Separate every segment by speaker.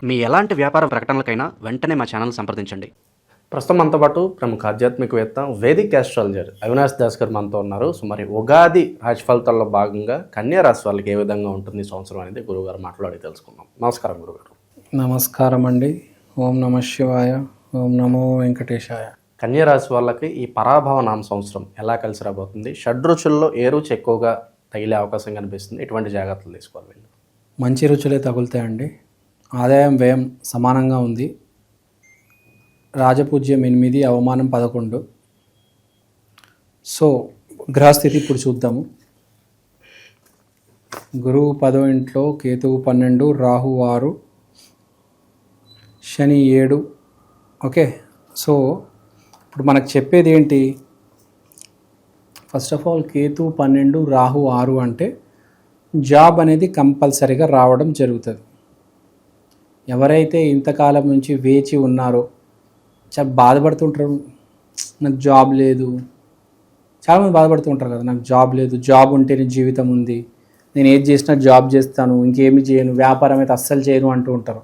Speaker 1: మీ ఎలాంటి వ్యాపార ప్రకటనలకైనా వెంటనే మా ఛానల్ సంప్రదించండి.
Speaker 2: ప్రస్తుతం మనతో పాటు ప్రముఖ ఆధ్యాత్మికవేత్త వేదిక్ ఆస్ట్రాలజర్ అవినాష్ దాస్ గారు మనతో ఉన్నారు. సో మరి ఉగాది రాశి ఫలితాల్లో భాగంగా కన్యా రాశి వాళ్ళకి ఏ విధంగా ఉంటుంది సంవత్సరం అనేది గురువుగారు మాట్లాడి తెలుసుకుందాం. నమస్కారం గురుగారు.
Speaker 3: నమస్కారం అండి. ఓం నమ శివాయ, ఓం నమో వెంకటేశాయ.
Speaker 2: కన్యా రాశి వాళ్ళకి ఈ పరాభవ నామ సంవత్సరం ఎలా కలిసి రాబోతుంది? షడ్రుచుల్లో ఏ రుచి ఎక్కువగా తగిలే అవకాశం కనిపిస్తుంది? ఎటువంటి జాగ్రత్తలు తీసుకోవాలి వీళ్ళు?
Speaker 3: మంచి రుచులే తగులుతాయండి. ఆదాయం వ్యయం సమానంగా ఉంది. రాజపూజ్యం 8, అవమానం 11. సో గ్రహస్థితి ఇప్పుడు చూద్దాము. గురువు 10వ ఇంట్లో, కేతువు 12, రాహు 6, శని 7. ఓకే, సో ఇప్పుడు మనకు చెప్పేది ఏంటి? ఫస్ట్ ఆఫ్ ఆల్ కేతువు 12, రాహు 6 అంటే జాబ్ అనేది కంపల్సరీగా రావడం జరుగుతుంది. ఎవరైతే ఇంతకాలం నుంచి వేచి ఉన్నారో, చాలా బాధపడుతుంటారు, నాకు జాబ్ లేదు. చాలామంది బాధపడుతూ ఉంటారు కదా, నాకు జాబ్ లేదు, జాబ్ ఉంటేనే జీవితం ఉంది, నేను ఏది చేసినా జాబ్ చేస్తాను, ఇంకేమి చేయను, వ్యాపారం అయితే అస్సలు చేయను అంటూ ఉంటారు.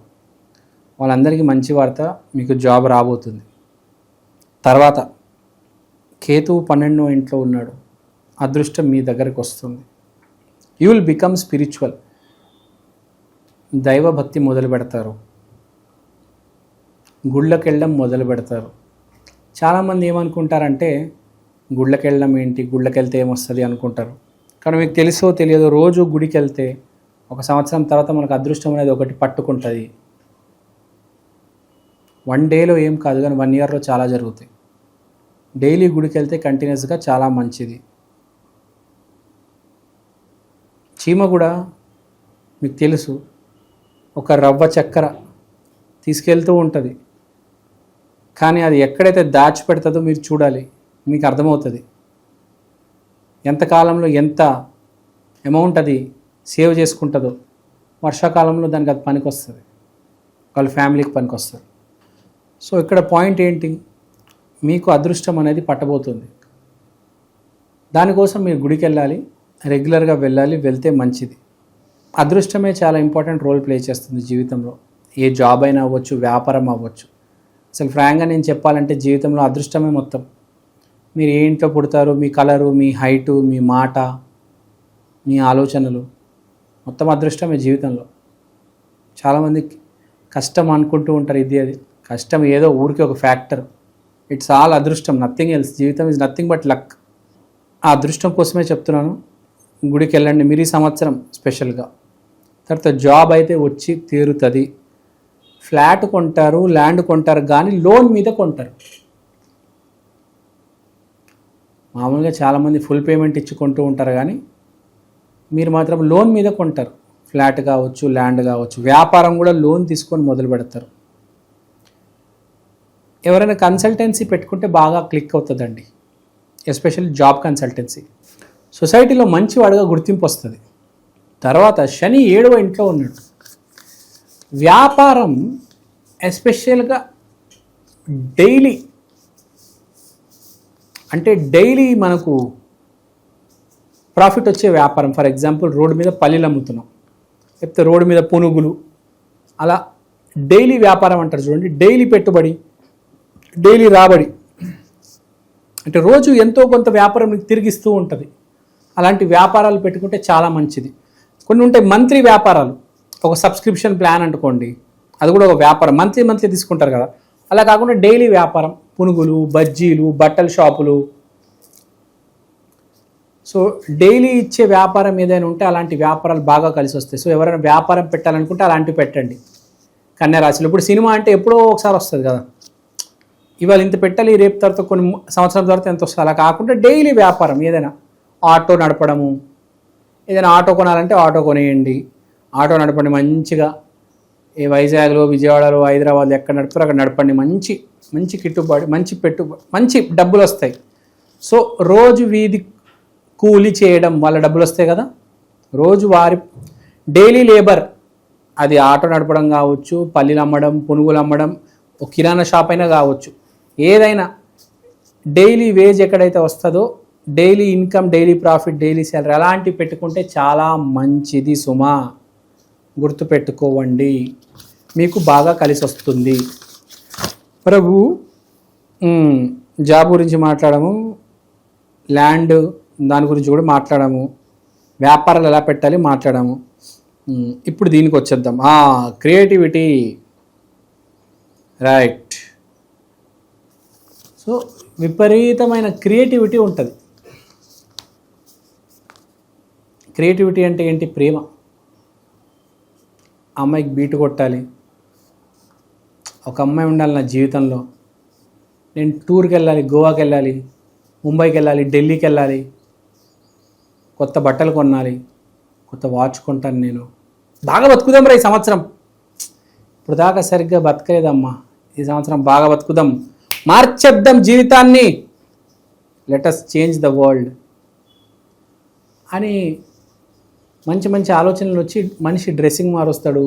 Speaker 3: వాళ్ళందరికీ మంచి వార్త, మీకు జాబ్ రాబోతుంది. తర్వాత కేతువు 12వ ఇంట్లో ఉన్నాడు, అదృష్టం మీ దగ్గరికి వస్తుంది. You will become spiritual. దైవభక్తి మొదలు పెడతారు, గుళ్ళకి వెళ్ళడం మొదలు పెడతారు. చాలామంది ఏమనుకుంటారంటే గుళ్ళకి వెళ్ళడం ఏంటి, గుళ్ళకి వెళ్తే ఏమొస్తుంది అనుకుంటారు. కానీ మీకు తెలుసో తెలియదో, రోజు గుడికి వెళ్తే 1 సంవత్సరం తర్వాత మనకు అదృష్టం అనేది ఒకటి పట్టుకుంటుంది. 1 డేలో ఏం కాదు, కానీ 1 ఇయర్లో చాలా జరుగుతాయి. డైలీ గుడికి వెళ్తే కంటిన్యూస్గా చాలా మంచిది. చీమ కూడా మీకు తెలుసు, ఒక రవ్వ చక్కెర తీసుకెళ్తూ ఉంటుంది, కానీ అది ఎక్కడైతే దాచిపెడుతుందో మీరు చూడాలి, మీకు అర్థమవుతుంది. ఎంతకాలంలో ఎంత అమౌంట్ అది సేవ్ చేసుకుంటుందో, వర్షాకాలంలో దానికి అది పనికి వస్తుంది, వాళ్ళ ఫ్యామిలీకి పనికి వస్తుంది. సో ఇక్కడ పాయింట్ ఏంటి, మీకు అదృష్టం అనేది పట్టబోతుంది. దానికోసం మీరు గుడికి వెళ్ళాలి, రెగ్యులర్గా వెళ్ళాలి, వెళ్తే మంచిది. అదృష్టమే చాలా ఇంపార్టెంట్ రోల్ ప్లే చేస్తుంది జీవితంలో. ఏ జాబ్ అయినా అవ్వచ్చు, వ్యాపారం అవ్వచ్చు. అసలు ఫ్రాంక్గా నేను చెప్పాలంటే జీవితంలో అదృష్టమే మొత్తం. మీరు ఏ ఇంట్లో పుడతారు, మీ కలరు, మీ హైటు, మీ మాట, మీ ఆలోచనలు, మొత్తం అదృష్టమే జీవితంలో. చాలామంది కష్టం అనుకుంటూ ఉంటారు, ఇది అది కష్టం ఏదో ఊరికి ఒక ఫ్యాక్టర్. ఇట్స్ ఆల్ అదృష్టం, నథింగ్ ఎల్స్. జీవితం ఈజ్ నథింగ్ బట్ లక్. ఆ అదృష్టం కోసమే చెప్తున్నాను, గుడికి వెళ్ళండి మీరు ఈ సంవత్సరం స్పెషల్గా. తర్వాత జాబ్ అయితే వచ్చి తీరుతుంది. ఫ్లాట్ కొంటారు, ల్యాండ్ కొంటారు, కానీ లోన్ మీద కొంటారు. మామూలుగా చాలామంది ఫుల్ పేమెంట్ ఇచ్చి కొంటూ ఉంటారు, కానీ మీరు మాత్రం లోన్ మీద కొంటారు. ఫ్లాట్ కావచ్చు, ల్యాండ్ కావచ్చు. వ్యాపారం కూడా లోన్ తీసుకొని మొదలు పెడతారు. ఎవరైనా కన్సల్టెన్సీ పెట్టుకుంటే బాగా క్లిక్ అవుతుందండి, ఎస్పెషల్లీ జాబ్ కన్సల్టెన్సీ. సొసైటీలో మంచివాడుగా గుర్తింపు వస్తుంది. తర్వాత శని 7వ ఇంట్లో ఉన్నాడు. వ్యాపారం ఎస్పెషల్గా డైలీ, అంటే డైలీ మనకు ప్రాఫిట్ వచ్చే వ్యాపారం. ఫర్ ఎగ్జాంపుల్ రోడ్డు మీద పల్లీలు అమ్ముతున్నాం, లేకపోతే రోడ్డు మీద పునుగులు, అలా డైలీ వ్యాపారం అంటారు చూడండి. డైలీ పెట్టుబడి, డైలీ రాబడి, అంటే రోజు ఎంతో కొంత వ్యాపారం మీకు తిరిగిస్తూ ఉంటుంది. అలాంటి వ్యాపారాలు పెట్టుకుంటే చాలా మంచిది. కొన్ని ఉంటాయి మంత్లీ వ్యాపారాలు, ఒక సబ్స్క్రిప్షన్ ప్లాన్ అనుకోండి, అది కూడా ఒక వ్యాపారం. మంత్లీ తీసుకుంటారు కదా, అలా కాకుండా డైలీ వ్యాపారం, పునుగులు, బజ్జీలు, బట్టల షాపులు. సో డైలీ ఇచ్చే వ్యాపారం ఏదైనా ఉంటే అలాంటి వ్యాపారాలు బాగా కలిసి వస్తాయి. సో ఎవరైనా వ్యాపారం పెట్టాలనుకుంటే అలాంటివి పెట్టండి కన్యా రాశిలో. ఇప్పుడు సినిమా అంటే ఎప్పుడో ఒకసారి వస్తుంది కదా, ఇవాళ ఇంత పెట్టాలి, రేపు తర్వాత కొన్ని సంవత్సరాల తర్వాత ఎంత వస్తుంది, అలా కాకుండా డైలీ వ్యాపారం ఏదైనా. ఆటో నడపడము, ఏదైనా ఆటో కొనాలంటే ఆటో కొనేయండి, ఆటో నడపండి మంచిగా. ఏ వైజాగ్లో, విజయవాడలో, హైదరాబాద్లో ఎక్కడ నడుపుతారో అక్కడ నడపండి. మంచి గిట్టుబాటు, మంచి పెట్టుబడి, మంచి డబ్బులు వస్తాయి. సో రోజు వీధి కూలి చేయడం వల్ల డబ్బులు వస్తాయి కదా. రోజు వారి డైలీ లేబర్, అది ఆటో నడపడం కావచ్చు, పల్లీలు అమ్మడం, పునుగులు అమ్మడం, ఒక కిరాణా షాప్ అయినా కావచ్చు, ఏదైనా డైలీ వేజ్ ఎక్కడైతే వస్తుందో, daily income, daily profit, daily salary అలాంటివి పెట్టుకుంటే చాలా మంచిది సుమా. గుర్తుపెట్టుకోవండి. మీకు బాగా కలిసి వస్తుంది. ప్రభు జాబ్ గురించి మాట్లాడము, ల్యాండ్ దాని గురించి కూడా మాట్లాడము, వ్యాపారాలు ఎలా పెట్టాలి మాట్లాడము. ఇప్పుడు దీనికి వచ్చేద్దాం. Creativity, right. సో విపరీతమైన క్రియేటివిటీ ఉంటుంది. క్రియేటివిటీ అంటే ఏంటి? ప్రేమ. అమ్మాయికి బీటు కొట్టాలి, ఒక అమ్మాయి ఉండాలి నా జీవితంలో, నేను టూర్కి వెళ్ళాలి, గోవాకి వెళ్ళాలి, ముంబైకి వెళ్ళాలి, ఢిల్లీకి వెళ్ళాలి, కొత్త బట్టలు కొనాలి, కొత్త వాచ్ కొంటాను, నేను బాగా బతుకుదాం రా ఈ సంవత్సరం. ఇప్పుడు దాకా సరిగ్గా బతకలేదమ్మా, ఈ సంవత్సరం బాగా బతుకుదాం, మార్చేద్దాం జీవితాన్ని, let us change the world అని మంచి మంచి ఆలోచనలు వచ్చి మనిషి డ్రెస్సింగ్ మారుస్తాడు,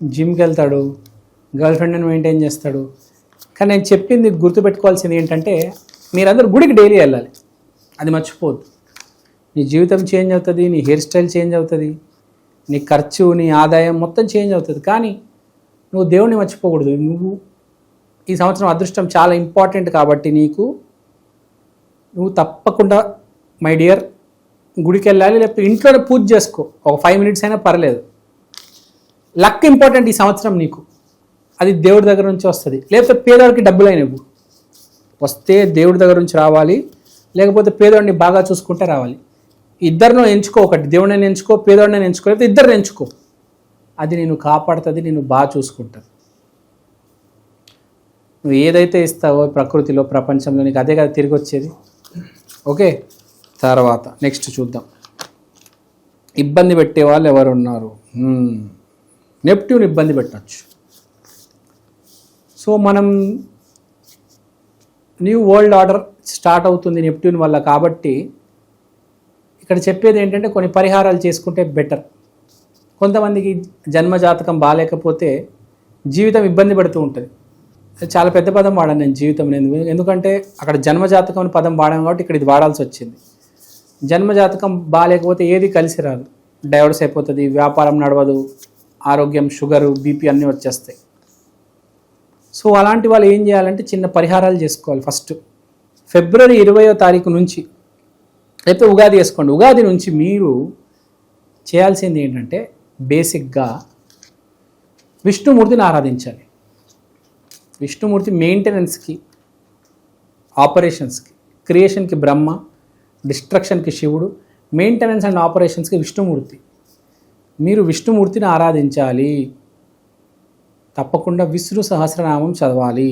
Speaker 3: జిమ్కి వెళ్తాడు, గర్ల్ ఫ్రెండ్ని మెయింటైన్ చేస్తాడు. కానీ నేను చెప్పింది గుర్తుపెట్టుకోవాల్సింది ఏంటంటే, మీరందరూ గుడికి డైలీ వెళ్ళాలి, అది మర్చిపోవద్దు. నీ జీవితం చేంజ్ అవుతుంది, నీ హెయిర్ స్టైల్ చేంజ్ అవుతుంది, నీ ఖర్చు, నీ ఆదాయం మొత్తం చేంజ్ అవుతుంది. కానీ నువ్వు దేవుణ్ణి మర్చిపోకూడదు. నువ్వు ఈ సంవత్సరం అదృష్టం చాలా ఇంపార్టెంట్ కాబట్టి నువ్వు తప్పకుండా మై డియర్ గుడికి వెళ్ళాలి, లేకపోతే ఇంట్లోనే పూజ చేసుకో, ఒక 5 minutes అయినా పర్లేదు. లక్ ఇంపార్టెంట్ ఈ సంవత్సరం నీకు, అది దేవుడి దగ్గర నుంచి వస్తుంది. లేకపోతే పేదవాడికి డబ్బులు అయినవు వస్తే దేవుడి దగ్గర నుంచి రావాలి, లేకపోతే పేదవాడిని బాగా చూసుకుంటే రావాలి. ఇద్దరినో ఎంచుకో, ఒకటి దేవుడిని ఎంచుకో, పేదవాడిని ఎంచుకో, లేకపోతే ఇద్దరిని ఎంచుకో. అది నేను కాపాడుతుంది, నేను బాగా చూసుకుంటుంది. నువ్వు ఏదైతే ఇస్తావో ప్రకృతిలో, ప్రపంచంలో, నీకు అదే కదా తిరిగి వచ్చేది. ఓకే, తర్వాత నెక్స్ట్ చూద్దాం. ఇబ్బంది పెట్టే వాళ్ళు ఎవరు ఉన్నారు? నెప్ట్యూన్ ఇబ్బంది పెట్టచ్చు. సో మనం న్యూ వరల్డ్ ఆర్డర్ స్టార్ట్ అవుతుంది నెప్ట్యూన్ వల్ల. కాబట్టి ఇక్కడ చెప్పేది ఏంటంటే, కొన్ని పరిహారాలు చేసుకుంటే బెటర్. కొంతమందికి జన్మజాతకం బాగాలేకపోతే జీవితం ఇబ్బంది పడుతూ ఉంటుంది. చాలా పెద్ద పదం వాడాను నేను, జీవితం. ఎందుకంటే అక్కడ జన్మజాతకం అని పదం వాడాను కాబట్టి ఇక్కడ ఇది వాడాల్సి వచ్చింది. జన్మజాతకం బాగాలేకపోతే ఏది కలిసి రాదు, డైవర్స్ అయిపోతుంది, వ్యాపారం నడవదు, ఆరోగ్యం, షుగరు, బీపీ అన్నీ వచ్చేస్తాయి. సో అలాంటి వాళ్ళు ఏం చేయాలంటే చిన్న పరిహారాలు చేసుకోవాలి. ఫస్ట్ ఫిబ్రవరి 20వ తారీఖు నుంచి, లేకపోతే ఉగాది వేసుకోండి, ఉగాది నుంచి మీరు చేయాల్సింది ఏంటంటే బేసిక్గా విష్ణుమూర్తిని ఆరాధించాలి. విష్ణుమూర్తి మెయింటెనెన్స్కి, ఆపరేషన్స్కి, క్రియేషన్కి బ్రహ్మ, డిస్ట్రక్షన్కి శివుడు, మెయింటెనెన్స్ అండ్ ఆపరేషన్స్కి విష్ణుమూర్తి. మీరు విష్ణుమూర్తిని ఆరాధించాలి. తప్పకుండా విష్ణు సహస్రనామం చదవాలి.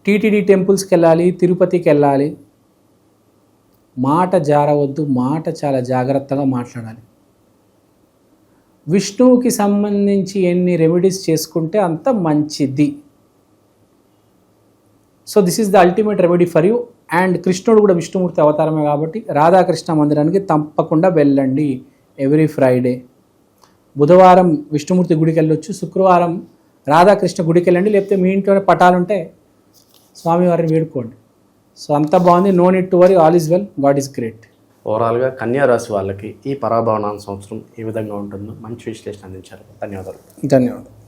Speaker 3: టీటీడీ టెంపుల్స్కి వెళ్ళాలి, తిరుపతికి వెళ్ళాలి. మాట జారవద్దు, మాట చాలా జాగ్రత్తగా మాట్లాడాలి. విష్ణువుకి సంబంధించి ఎన్ని రెమెడీస్ చేసుకుంటే అంత మంచిది. So this is the ultimate remedy for you. And కృష్ణుడు కూడా విష్ణుమూర్తి అవతారమే కాబట్టి రాధాకృష్ణ మందిరానికి తప్పకుండా వెళ్ళండి ఎవ్రీ ఫ్రైడే. బుధవారం విష్ణుమూర్తి గుడికి వెళ్ళొచ్చు, శుక్రవారం రాధాకృష్ణ గుడికి వెళ్ళండి, లేకపోతే మీ ఇంట్లోనే పటాలుంటే స్వామివారిని వేడుకోండి. సో అంతా బాగుంది, no need to worry, all is well, god is great.
Speaker 2: ఓవరాల్గా కన్యా రాశి వాళ్ళకి ఈ పరాభవనాల సంవత్సరం ఏ విధంగా ఉంటుందో మంచి విశ్లేషణ అందించారు. ధన్యవాదాలు.
Speaker 3: ధన్యవాదాలు.